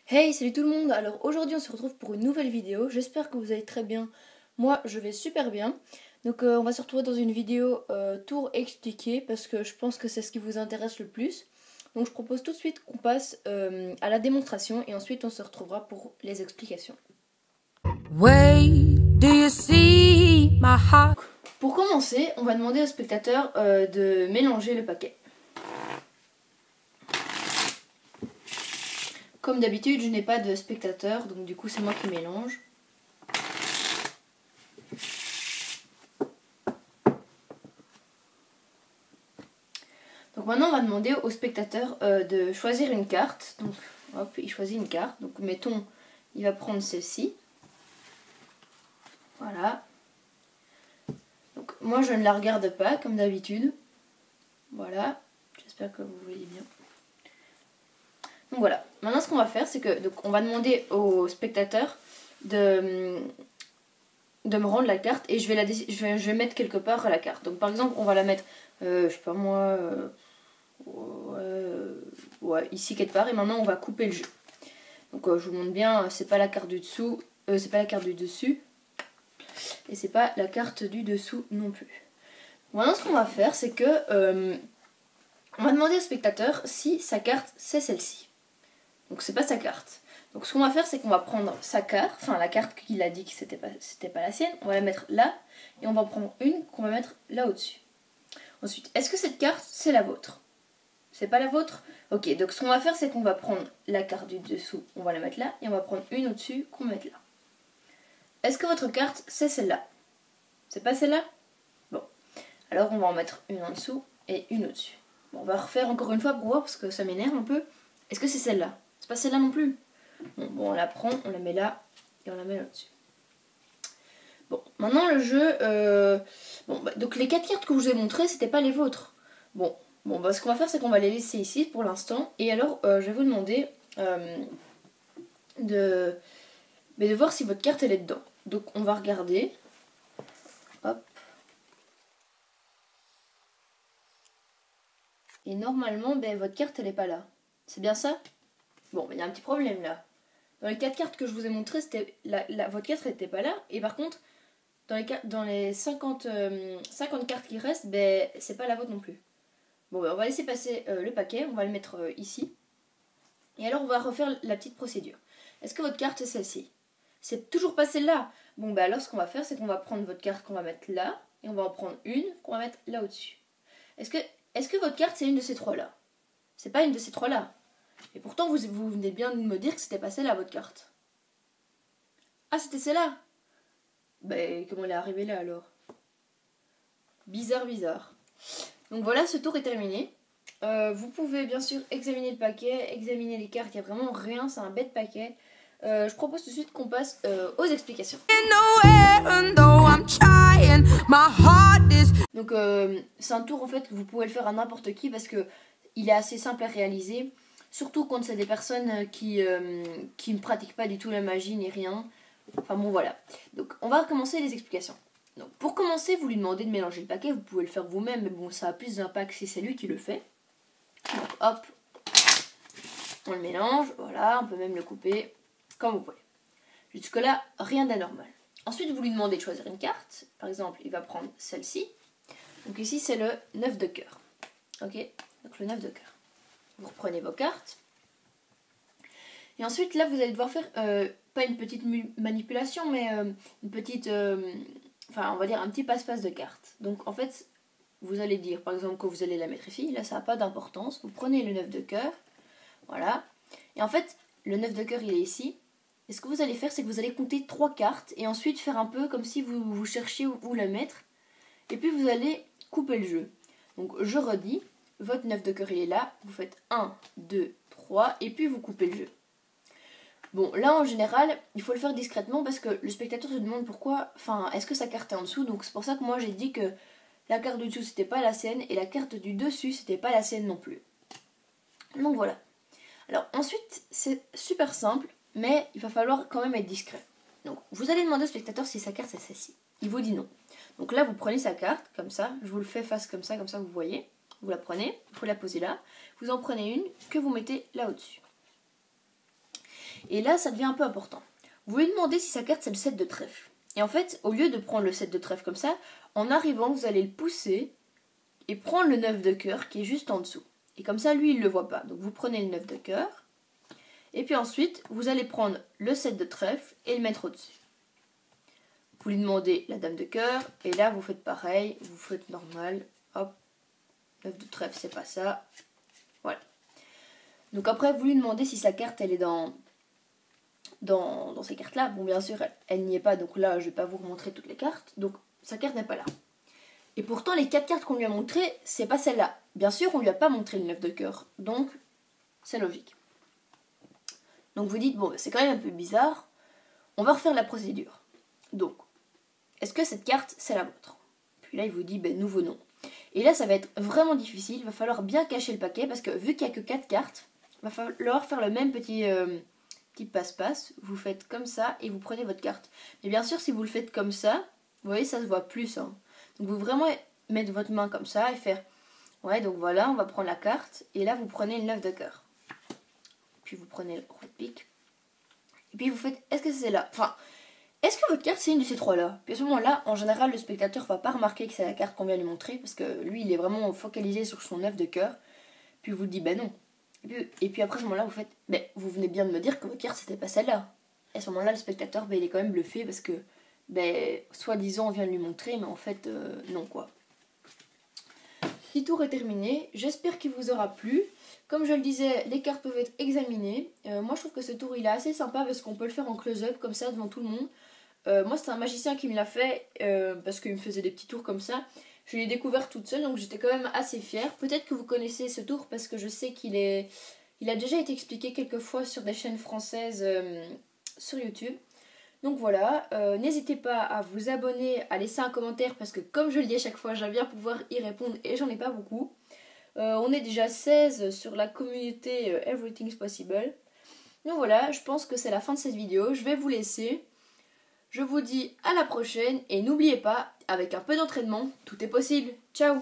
Hey, salut tout le monde! Alors aujourd'hui on se retrouve pour une nouvelle vidéo, j'espère que vous allez très bien. Moi je vais super bien. Donc on va se retrouver dans une vidéo tour expliqué parce que je pense que c'est ce qui vous intéresse le plus. Donc je propose tout de suite qu'on passe à la démonstration et ensuite on se retrouvera pour les explications. Pour commencer, on va demander au spectateur de mélanger le paquet. Comme d'habitude, je n'ai pas de spectateur, donc du coup c'est moi qui mélange. Donc maintenant on va demander au spectateur de choisir une carte. Donc hop, il choisit une carte. Donc mettons, il va prendre celle-ci. Voilà. Donc moi je ne la regarde pas comme d'habitude. Voilà. J'espère que vous voyez bien. Donc voilà. Maintenant ce qu'on va faire c'est que on va demander au spectateur de me rendre la carte et je vais mettre quelque part la carte. Donc par exemple on va la mettre, je sais pas moi, ouais, ici quelque part, et maintenant on va couper le jeu. Donc je vous montre bien, c'est pas la carte du dessous, c'est pas la carte du dessus, et c'est pas la carte du dessous non plus. Maintenant ce qu'on va faire c'est que on va demander au spectateur si sa carte c'est celle-ci. Donc c'est pas sa carte. Donc ce qu'on va faire c'est qu'on va prendre sa carte, enfin la carte qu'il a dit que c'était pas la sienne, on va la mettre là, et on va prendre une qu'on va mettre là au-dessus. Ensuite, est-ce que cette carte c'est la vôtre? C'est pas la vôtre? Ok, donc ce qu'on va faire c'est qu'on va prendre la carte du dessous, on va la mettre là, et on va prendre une au-dessus qu'on va mettre là. Est-ce que votre carte c'est celle-là? C'est pas celle-là? Bon, alors on va en mettre une en dessous et une au-dessus. Bon, on va refaire encore une fois pour voir parce que ça m'énerve un peu. Est-ce que c'est celle-là? C'est pas celle-là non plus? Bon, on la prend, on la met là et on la met là-dessus. Bon, maintenant le jeu... donc les 4 cartes que je vous ai montrées, c'était pas les vôtres. Bon, ce qu'on va faire, c'est qu'on va les laisser ici pour l'instant. Et alors, je vais vous demander de voir si votre carte, elle est dedans. Donc, on va regarder. Hop. Et normalement, votre carte, elle est pas là. C'est bien ça? Bon, il y a un petit problème là. Dans les 4 cartes que je vous ai montrées, votre carte n'était pas là. Et par contre, dans les 50 cartes qui restent, c'est pas la vôtre non plus. Bon, on va laisser passer le paquet, on va le mettre ici. Et alors, on va refaire la petite procédure. Est-ce que votre carte est celle-ci? C'est toujours pas celle-là. Bon, alors ce qu'on va faire, c'est qu'on va prendre votre carte qu'on va mettre là, et on va en prendre une qu'on va mettre là au-dessus. Est-ce que votre carte, c'est une de ces trois-là? C'est pas une de ces trois-là. Et pourtant, vous venez bien de me dire que c'était pas celle-là, votre carte. Ah, c'était celle-là? Comment elle est arrivée là, alors? Bizarre, bizarre. Donc voilà, ce tour est terminé. Vous pouvez bien sûr examiner le paquet, examiner les cartes, il n'y a vraiment rien, c'est un bête paquet. Je propose tout de suite qu'on passe aux explications. Donc c'est un tour en fait que vous pouvez le faire à n'importe qui parce que il est assez simple à réaliser. Surtout quand c'est des personnes qui ne pratiquent pas du tout la magie ni rien. Enfin bon voilà. Donc on va commencer les explications. Donc pour commencer, vous lui demandez de mélanger le paquet, vous pouvez le faire vous-même, mais bon ça a plus d'impact si c'est lui qui le fait. Donc hop, on le mélange, voilà, on peut même le couper comme vous voulez. Jusque là, rien d'anormal. Ensuite, vous lui demandez de choisir une carte. Par exemple, il va prendre celle-ci. Donc ici, c'est le 9 de cœur. Ok, donc le 9 de cœur. Vous reprenez vos cartes. Et ensuite, là, vous allez devoir faire, pas une petite manipulation, mais une petite... enfin, on va dire un petit passe-passe de cartes. Donc, en fait, vous allez dire, par exemple, que vous allez la mettre ici. Là, ça n'a pas d'importance. Vous prenez le 9 de cœur. Voilà. Et en fait, le 9 de cœur, il est ici. Et ce que vous allez faire, c'est que vous allez compter 3 cartes. Et ensuite, faire un peu comme si vous cherchiez où la mettre. Et puis, vous allez couper le jeu. Donc, je redis. Votre 9 de cœur, il est là. Vous faites 1, 2, 3. Et puis, vous coupez le jeu. Bon, là, en général, il faut le faire discrètement parce que le spectateur se demande pourquoi... Enfin, est-ce que sa carte est en dessous? Donc, c'est pour ça que moi, j'ai dit que la carte du dessous, c'était pas la sienne. Et la carte du dessus, c'était pas la sienne non plus. Donc, voilà. Alors, ensuite, c'est super simple, mais il va falloir quand même être discret. Donc, vous allez demander au spectateur si sa carte, c'est celle-ci. Il vous dit non. Donc là, vous prenez sa carte, comme ça. Je vous le fais face comme ça vous voyez. Vous la prenez, vous la posez là. Vous en prenez une que vous mettez là au-dessus. Et là, ça devient un peu important. Vous lui demandez si sa carte c'est le 7 de trèfle. Et en fait, au lieu de prendre le 7 de trèfle comme ça, en arrivant, vous allez le pousser et prendre le 9 de cœur qui est juste en dessous. Et comme ça, lui, il ne le voit pas. Donc vous prenez le 9 de cœur. Et puis ensuite, vous allez prendre le 7 de trèfle et le mettre au-dessus. Vous lui demandez la dame de cœur. Et là, vous faites pareil. Vous faites normal. Hop. 9 de trèfle, c'est pas ça. Voilà. Donc après, vous lui demandez si sa carte, elle est dans ces cartes-là. Bon, bien sûr, elle n'y est pas. Donc là, je ne vais pas vous remontrer toutes les cartes. Donc, sa carte n'est pas là. Et pourtant, les 4 cartes qu'on lui a montrées, c'est pas celle-là. Bien sûr, on lui a pas montré le 9 de cœur. Donc, c'est logique. Donc, vous dites, bon, c'est quand même un peu bizarre. On va refaire la procédure. Donc, est-ce que cette carte, c'est la vôtre? Puis là, il vous dit, ben, nouveau nom. Et là, ça va être vraiment difficile. Il va falloir bien cacher le paquet parce que vu qu'il n'y a que 4 cartes, il va falloir faire le même petit passe-passe. Vous faites comme ça et vous prenez votre carte. Mais bien sûr, si vous le faites comme ça, vous voyez, ça se voit plus. Hein. Donc, vous vraiment mettre votre main comme ça et faire... Ouais, donc voilà, on va prendre la carte. Et là, vous prenez le 9 de cœur. Puis vous prenez le roi de pique. Et puis vous faites, est-ce que c'est là? Enfin, est-ce que votre carte c'est une de ces trois-là? Puis à ce moment-là, en général, le spectateur va pas remarquer que c'est la carte qu'on vient lui montrer. Parce que lui, il est vraiment focalisé sur son 9 de cœur. Puis vous dit, ben non. Et puis après, à ce moment-là, vous faites, ben vous venez bien de me dire que votre carte c'était pas celle-là. Et à ce moment-là, le spectateur, ben il est quand même bluffé parce que, ben, soi-disant, on vient de lui montrer, mais en fait, non quoi. Petit tour est terminé, j'espère qu'il vous aura plu. Comme je le disais, les cartes peuvent être examinées. Moi je trouve que ce tour il est assez sympa parce qu'on peut le faire en close-up comme ça devant tout le monde. Moi c'est un magicien qui me l'a fait parce qu'il me faisait des petits tours comme ça. Je l'ai découvert toute seule donc j'étais quand même assez fière. Peut-être que vous connaissez ce tour parce que je sais qu'il a déjà été expliqué quelques fois sur des chaînes françaises sur YouTube. Donc voilà, n'hésitez pas à vous abonner, à laisser un commentaire parce que comme je le dis à chaque fois, j'aime bien pouvoir y répondre et j'en ai pas beaucoup. On est déjà 16 sur la communauté Everything's Possible. Donc voilà, je pense que c'est la fin de cette vidéo. Je vais vous laisser. Je vous dis à la prochaine et n'oubliez pas, avec un peu d'entraînement, tout est possible. Ciao!